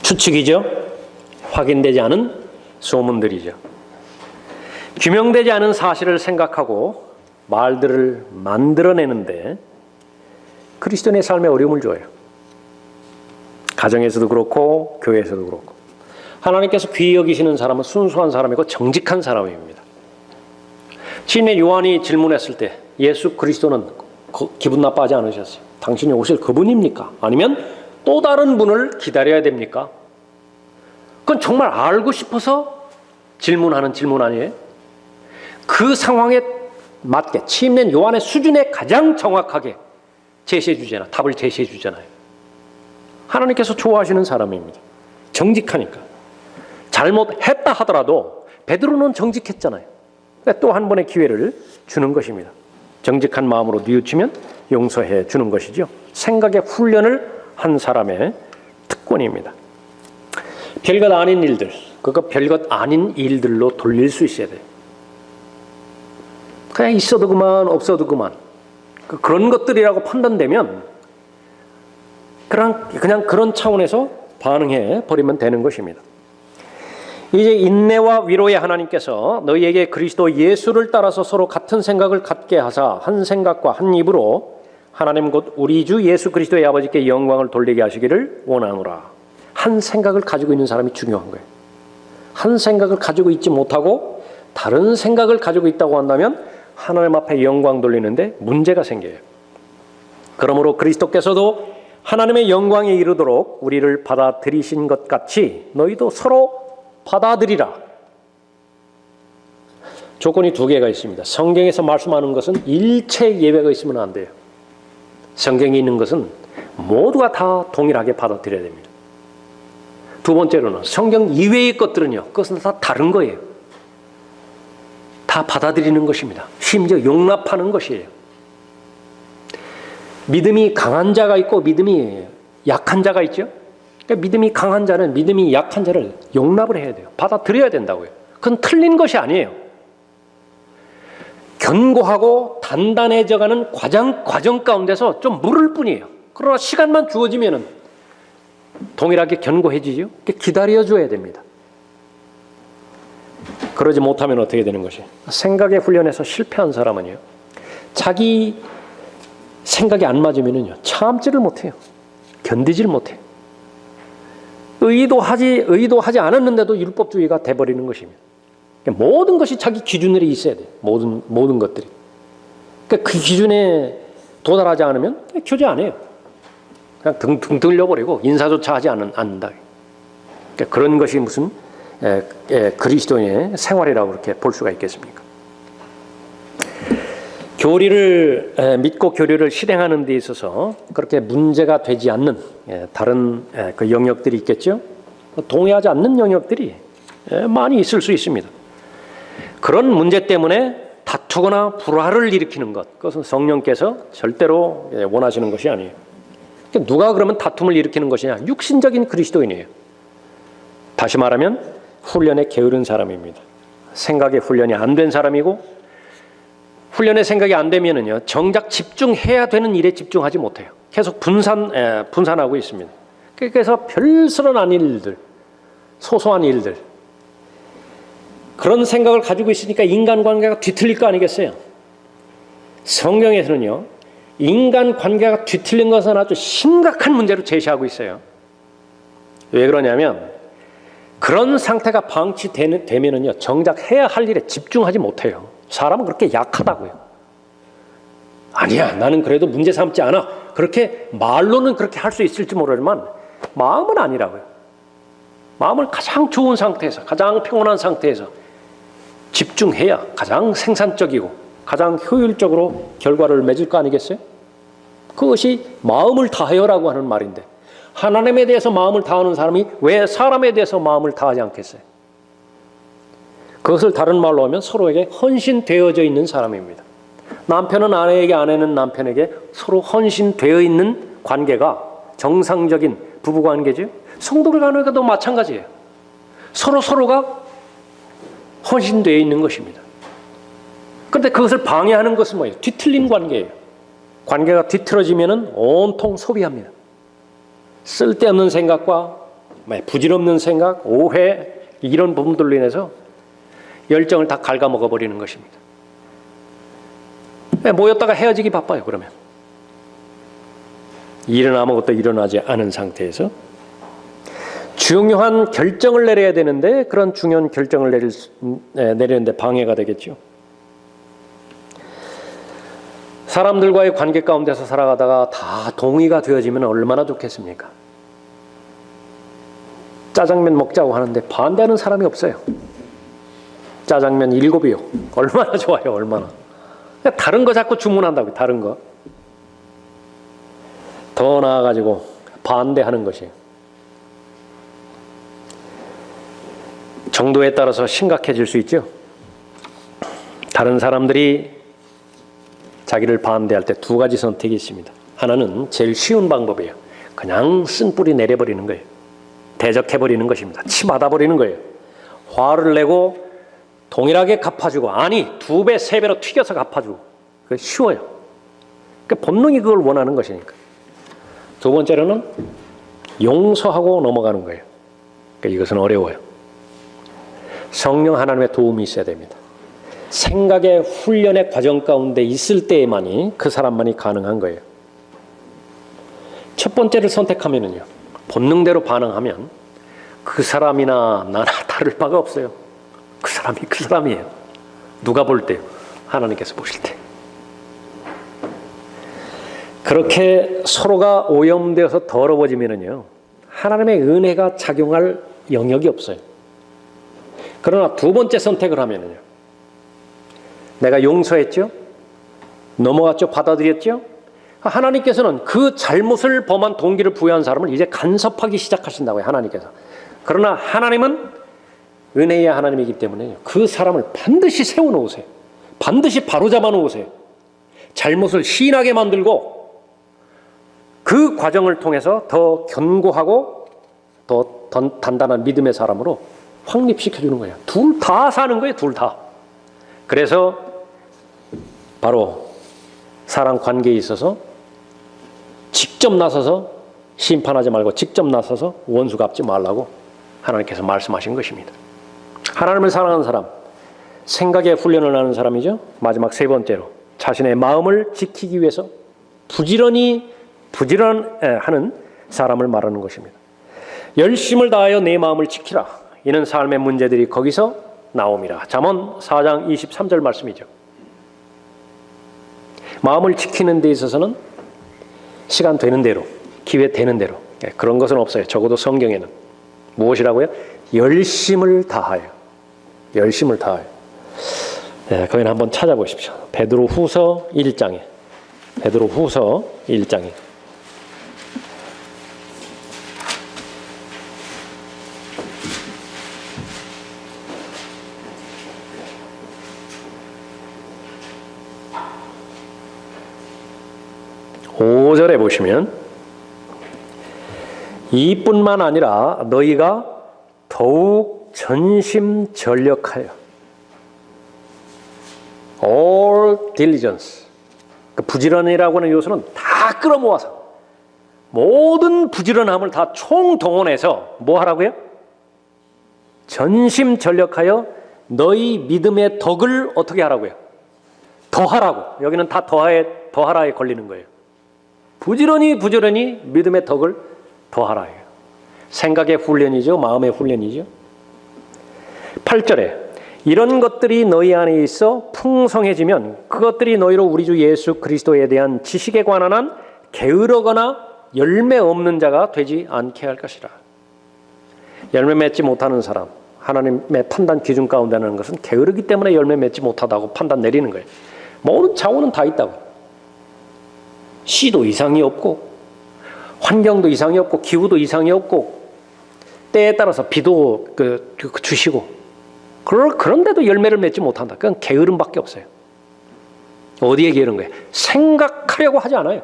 추측이죠. 확인되지 않은 소문들이죠. 규명되지 않은 사실을 생각하고 말들을 만들어내는데 그리스도인의 삶에 어려움을 줘요. 가정에서도 그렇고 교회에서도 그렇고. 하나님께서 귀히 여기시는 사람은 순수한 사람이고 정직한 사람입니다. 시인의 요한이 질문했을 때 예수 그리스도는 기분 나빠하지 않으셨어요. 당신이 오실 그분입니까? 아니면 또 다른 분을 기다려야 됩니까? 그건 정말 알고 싶어서 질문하는 질문 아니에요? 그 상황에 맞게 시인의 요한의 수준에 가장 정확하게 제시해 주잖아요. 답을 제시해 주잖아요. 하나님께서 좋아하시는 사람입니다. 정직하니까. 잘못했다 하더라도 베드로는 정직했잖아요. 또 한 번의 기회를 주는 것입니다. 정직한 마음으로 뉘우치면 용서해 주는 것이죠. 생각의 훈련을 한 사람의 특권입니다. 별것 아닌 일들, 그거 별것 아닌 일들로 돌릴 수 있어야 돼요. 그냥 있어도 그만, 없어도 그만. 그런 것들이라고 판단되면 그냥 그런 차원에서 반응해 버리면 되는 것입니다. 이제 인내와 위로의 하나님께서 너희에게 그리스도 예수를 따라서 서로 같은 생각을 갖게 하사 한 생각과 한 입으로 하나님 곧 우리 주 예수 그리스도의 아버지께 영광을 돌리게 하시기를 원하노라. 한 생각을 가지고 있는 사람이 중요한 거예요. 한 생각을 가지고 있지 못하고 다른 생각을 가지고 있다고 한다면 하나님 앞에 영광 돌리는데 문제가 생겨요. 그러므로 그리스도께서도 하나님의 영광에 이르도록 우리를 받아들이신 것 같이 너희도 서로 받아들이라. 조건이 두 개가 있습니다. 성경에서 말씀하는 것은 일체 예외가 있으면 안 돼요. 성경에 있는 것은 모두가 다 동일하게 받아들여야 됩니다. 두 번째로는 성경 이외의 것들은요, 그것은 다 다른 거예요. 다 받아들이는 것입니다. 심지어 용납하는 것이에요. 믿음이 강한 자가 있고 믿음이 약한 자가 있죠. 그러니까 믿음이 강한 자는 믿음이 약한 자를 용납을 해야 돼요. 받아들여야 된다고요. 그건 틀린 것이 아니에요. 견고하고 단단해져가는 과정 가운데서 좀 물을 뿐이에요. 그러나 시간만 주어지면은 동일하게 견고해지죠. 기다려줘야 됩니다. 그러지 못하면 어떻게 되는 것이에요? 생각의 훈련에서 실패한 사람은요, 자기 생각이 안 맞으면은요, 참지를 못해요. 견디지를 못해요. 의도하지 않았는데도 율법주의가 돼버리는 것입니다. 모든 것이 자기 기준으로 있어야 돼요. 모든 것들이. 그러니까 그 기준에 도달하지 않으면 교제 안 해요. 그냥 등 들려버리고 인사조차 하지 않는다. 그러니까 그런 것이 무슨 그리스도인의 생활이라고 그렇게 볼 수가 있겠습니까? 교리를 믿고 교리를 실행하는 데 있어서 그렇게 문제가 되지 않는 다른 그 영역들이 있겠죠. 동의하지 않는 영역들이 많이 있을 수 있습니다. 그런 문제 때문에 다투거나 불화를 일으키는 것, 그것은 성령께서 절대로 원하시는 것이 아니에요. 누가 그러면 다툼을 일으키는 것이냐? 육신적인 그리스도인이에요. 다시 말하면 훈련에 게으른 사람입니다. 생각의 훈련이 안 된 사람이고, 훈련의 생각이 안 되면은요, 정작 집중해야 되는 일에 집중하지 못해요. 계속 분산하고 있습니다. 그래서 별스런 일들, 소소한 일들, 그런 생각을 가지고 있으니까 인간관계가 뒤틀릴 거 아니겠어요? 성경에서는요, 인간관계가 뒤틀린 것은 아주 심각한 문제로 제시하고 있어요. 왜 그러냐면 그런 상태가 방치되면은요, 정작 해야 할 일에 집중하지 못해요. 사람은 그렇게 약하다고요. 아니야, 나는 그래도 문제 삼지 않아. 그렇게 말로는 그렇게 할 수 있을지 모르지만 마음은 아니라고요. 마음을 가장 좋은 상태에서, 가장 평온한 상태에서 집중해야 가장 생산적이고 가장 효율적으로 결과를 맺을 거 아니겠어요? 그것이 마음을 다하여라고 하는 말인데, 하나님에 대해서 마음을 다하는 사람이 왜 사람에 대해서 마음을 다하지 않겠어요? 그것을 다른 말로 하면 서로에게 헌신되어져 있는 사람입니다. 남편은 아내에게, 아내는 남편에게 서로 헌신되어 있는 관계가 정상적인 부부관계죠. 성도들 간에도 마찬가지예요. 서로가 헌신되어 있는 것입니다. 그런데 그것을 방해하는 것은 뭐예요? 뒤틀린 관계예요. 관계가 뒤틀어지면 온통 소비합니다. 쓸데없는 생각과 부질없는 생각, 오해, 이런 부분들로 인해서 열정을 다 갉아먹어버리는 것입니다. 모였다가 헤어지기 바빠요. 그러면 일은 아무것도 일어나지 않은 상태에서 중요한 결정을 내려야 되는데, 그런 중요한 결정을 내리는데 방해가 되겠죠. 사람들과의 관계 가운데서 살아가다가 다 동의가 되어지면 얼마나 좋겠습니까? 짜장면 먹자고 하는데 반대하는 사람이 없어요. 짜장면 7이요. 얼마나 좋아요, 얼마나. 다른 거 자꾸 주문한다고요, 다른 거. 더 나아가지고 반대하는 것이에요. 정도에 따라서 심각해질 수 있죠. 다른 사람들이 자기를 반대할 때 두 가지 선택이 있습니다. 하나는 제일 쉬운 방법이에요. 그냥 쓴뿌리 내려버리는 거예요. 대적해버리는 것입니다. 치받아버리는 거예요. 화를 내고 동일하게 갚아주고, 아니 2배, 3배로 튀겨서 갚아주고. 그게 쉬워요. 그러니까 본능이 그걸 원하는 것이니까. 두 번째로는 용서하고 넘어가는 거예요. 그러니까 이것은 어려워요. 성령 하나님의 도움이 있어야 됩니다. 생각의 훈련의 과정 가운데 있을 때에만이 그 사람만이 가능한 거예요. 첫 번째를 선택하면은요, 본능대로 반응하면 그 사람이나 나나 다를 바가 없어요. 그 사람이 그 사람이에요. 누가 볼 때요? 하나님께서 보실 때. 그렇게 서로가 오염되어서 더러워지면은요, 하나님의 은혜가 작용할 영역이 없어요. 그러나 두 번째 선택을 하면은요, 내가 용서했죠? 넘어갔죠? 받아들였죠? 하나님께서는 그 잘못을 범한 동기를 부여한 사람을 이제 간섭하기 시작하신다고요, 하나님께서. 그러나 하나님은 은혜의 하나님이기 때문에 그 사람을 반드시 세워놓으세요. 반드시 바로잡아 놓으세요. 잘못을 시인하게 만들고 그 과정을 통해서 더 견고하고 더 단단한 믿음의 사람으로 확립시켜주는 거예요. 둘 다 사는 거예요, 둘 다. 그래서 바로 사랑 관계에 있어서 직접 나서서 심판하지 말고 직접 나서서 원수 갚지 말라고 하나님께서 말씀하신 것입니다. 하나님을 사랑하는 사람, 생각의 훈련을 하는 사람이죠. 마지막 세 번째로 자신의 마음을 지키기 위해서 부지런하는 사람을 말하는 것입니다. 열심을 다하여 내 마음을 지키라. 이는 삶의 문제들이 거기서 나옴이라. 잠언 4장 23절 말씀이죠. 마음을 지키는 데 있어서는 시간 되는 대로, 기회 되는 대로, 그런 것은 없어요. 적어도 성경에는. 무엇이라고요? 열심을 다하여. 열심을 다하여. 거기는 한번 찾아보십시오. 베드로후서 1장에. 베드로후서 1장에. 오절에 보시면 이뿐만 아니라 너희가 더욱 전심전력하여 all diligence, 그 부지런이라고 하는 요소는 다 끌어모아서 모든 부지런함을 다 총동원해서 뭐 하라고요? 전심전력하여 너희 믿음의 덕을 어떻게 하라고요? 더하라고. 여기는 다 더하라에 걸리는 거예요. 부지런히 믿음의 덕을 더하라예요. 생각의 훈련이죠. 마음의 훈련이죠. 8절에 이런 것들이 너희 안에 있어 풍성해지면 그것들이 너희로 우리 주 예수 그리스도에 대한 지식에 관한 한 게으르거나 열매 없는 자가 되지 않게 할 것이라. 열매 맺지 못하는 사람, 하나님의 판단 기준 가운데 하는 것은 게으르기 때문에 열매 맺지 못하다고 판단 내리는 거예요. 모든 자원은 다 있다고. 씨도 이상이 없고 환경도 이상이 없고 기후도 이상이 없고 때에 따라서 비도 주시고 그런데도 열매를 맺지 못한다. 그건 게으름밖에 없어요. 어디에 게으른 거예요? 생각하려고 하지 않아요.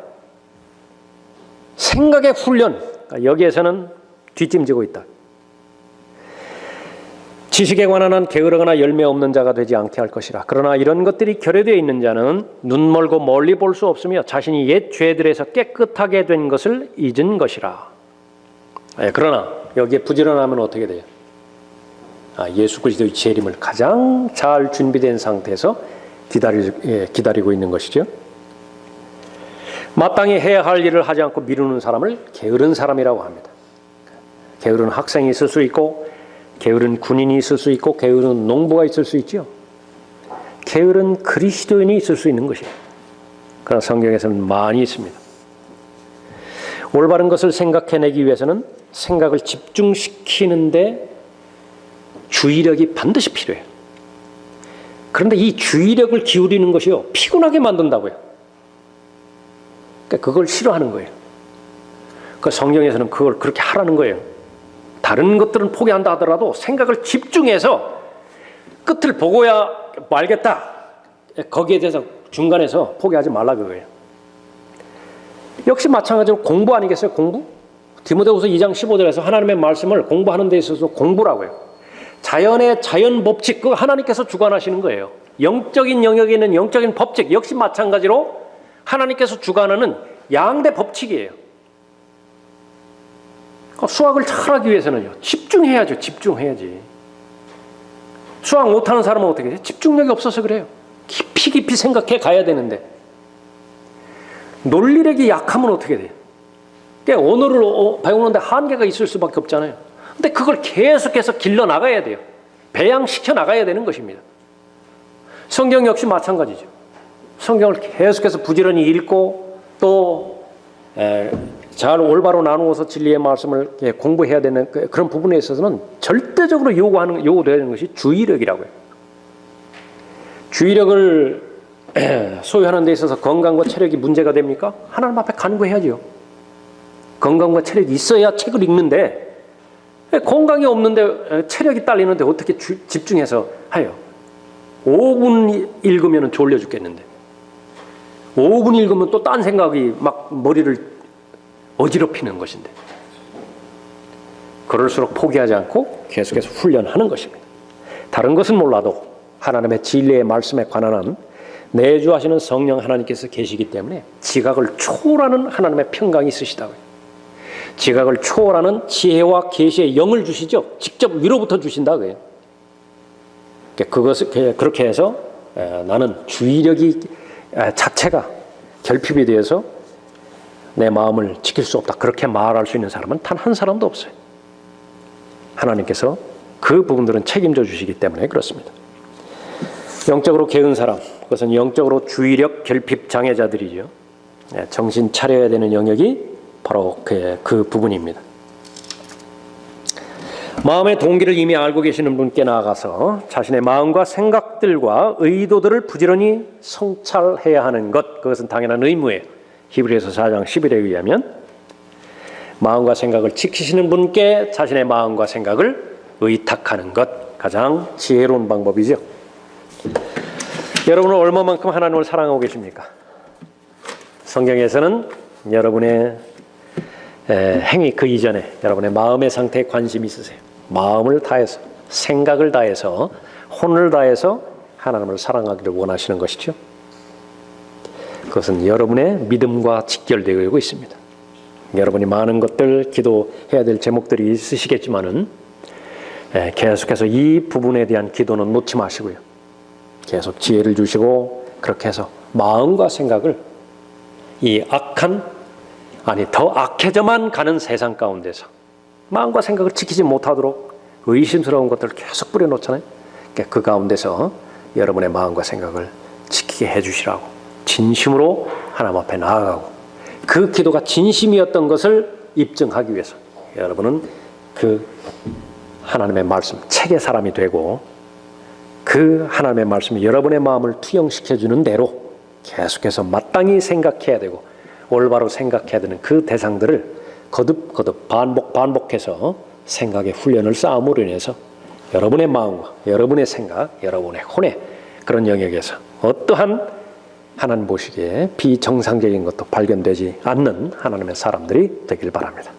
생각의 훈련, 여기에서는 뒷짐지고 있다. 지식에 관한 한 게으르거나 열매 없는 자가 되지 않게 할 것이라. 그러나 이런 것들이 결여되어 있는 자는 눈 멀고 멀리 볼 수 없으며 자신이 옛 죄들에서 깨끗하게 된 것을 잊은 것이라. 그러나 여기에 부지런하면 어떻게 돼요? 예수 그리스도의 재림을 가장 잘 준비된 상태에서 기다리고 있는 것이죠. 마땅히 해야 할 일을 하지 않고 미루는 사람을 게으른 사람이라고 합니다. 게으른 학생이 있을 수 있고 게으른 군인이 있을 수 있고 게으른 농부가 있을 수 있죠. 게으른 그리스도인이 있을 수 있는 것이에요. 그러나 성경에서는 많이 있습니다. 올바른 것을 생각해내기 위해서는 생각을 집중시키는데 주의력이 반드시 필요해요. 그런데 이 주의력을 기울이는 것이요, 피곤하게 만든다고요. 그러니까 그걸 싫어하는 거예요. 그 성경에서는 그걸 그렇게 하라는 거예요. 다른 것들은 포기한다 하더라도 생각을 집중해서 끝을 보고야 말겠다. 거기에 대해서 중간에서 포기하지 말라 그거예요. 역시 마찬가지로 공부 아니겠어요? 공부? 디모데후서 2장 15절에서 하나님의 말씀을 공부하는 데 있어서 공부라고요. 자연의 자연 법칙, 그거 하나님께서 주관하시는 거예요. 영적인 영역에 있는 영적인 법칙 역시 마찬가지로 하나님께서 주관하는 양대 법칙이에요. 수학을 잘하기 위해서는요, 집중해야죠. 집중해야지. 수학 못하는 사람은 어떻게 해요? 집중력이 없어서 그래요. 깊이 생각해 가야 되는데 논리력이 약하면 어떻게 돼요? 그러니까 언어를 배우는데 한계가 있을 수밖에 없잖아요. 근데 그걸 계속해서 길러 나가야 돼요. 배양시켜 나가야 되는 것입니다. 성경 역시 마찬가지죠. 성경을 계속해서 부지런히 읽고 또 잘 올바로 나누어서 진리의 말씀을 공부해야 되는 그런 부분에 있어서는 절대적으로 요구되는 것이 주의력이라고요. 주의력을 소유하는 데 있어서 건강과 체력이 문제가 됩니까? 하나님 앞에 간구해야죠. 건강과 체력이 있어야 책을 읽는데 건강이 없는데 체력이 딸리는데 어떻게 집중해서 해요? 5분 읽으면 졸려 죽겠는데 5분 읽으면 또 딴 생각이 막 머리를 어지럽히는 것인데 그럴수록 포기하지 않고 계속해서 훈련하는 것입니다. 다른 것은 몰라도 하나님의 진리의 말씀에 관한 한 내주하시는 성령 하나님께서 계시기 때문에 지각을 초월하는 하나님의 평강이 있으시다고요. 지각을 초월하는 지혜와 계시의 영을 주시죠. 직접 위로부터 주신다 그래요. 그것을 그렇게 해서 나는 주의력이 자체가 결핍이 되어서 내 마음을 지킬 수 없다. 그렇게 말할 수 있는 사람은 단 한 사람도 없어요. 하나님께서 그 부분들은 책임져 주시기 때문에 그렇습니다. 영적으로 게으른 사람, 그것은 영적으로 주의력 결핍 장애자들이죠. 정신 차려야 되는 영역이 바로 그 부분입니다. 마음의 동기를 이미 알고 계시는 분께 나아가서 자신의 마음과 생각들과 의도들을 부지런히 성찰해야 하는 것, 그것은 당연한 의무예요. 히브리서 4장 11에 의하면 마음과 생각을 지키시는 분께 자신의 마음과 생각을 의탁하는 것, 가장 지혜로운 방법이죠. 여러분은 얼마만큼 하나님을 사랑하고 계십니까? 성경에서는 여러분의 행위 그 이전에 여러분의 마음의 상태에 관심이 있으세요. 마음을 다해서, 생각을 다해서, 혼을 다해서 하나님을 사랑하기를 원하시는 것이죠. 그것은 여러분의 믿음과 직결되고 있습니다. 여러분이 많은 것들 기도해야 될 제목들이 있으시겠지만은 계속해서 이 부분에 대한 기도는 놓지 마시고요. 계속 지혜를 주시고 그렇게 해서 마음과 생각을 이 더 악해져만 가는 세상 가운데서 마음과 생각을 지키지 못하도록 의심스러운 것들을 계속 뿌려놓잖아요. 그러니까 그 가운데서 여러분의 마음과 생각을 지키게 해주시라고 진심으로 하나님 앞에 나아가고 그 기도가 진심이었던 것을 입증하기 위해서 여러분은 그 하나님의 말씀, 책의 사람이 되고 그 하나님의 말씀이 여러분의 마음을 투영시켜주는 대로 계속해서 마땅히 생각해야 되고 올바로 생각해야 되는 그 대상들을 거듭거듭 반복해서 생각의 훈련을 쌓음으로 인해서 여러분의 마음과 여러분의 생각, 여러분의 혼의 그런 영역에서 어떠한 하나님 보시기에 비정상적인 것도 발견되지 않는 하나님의 사람들이 되길 바랍니다.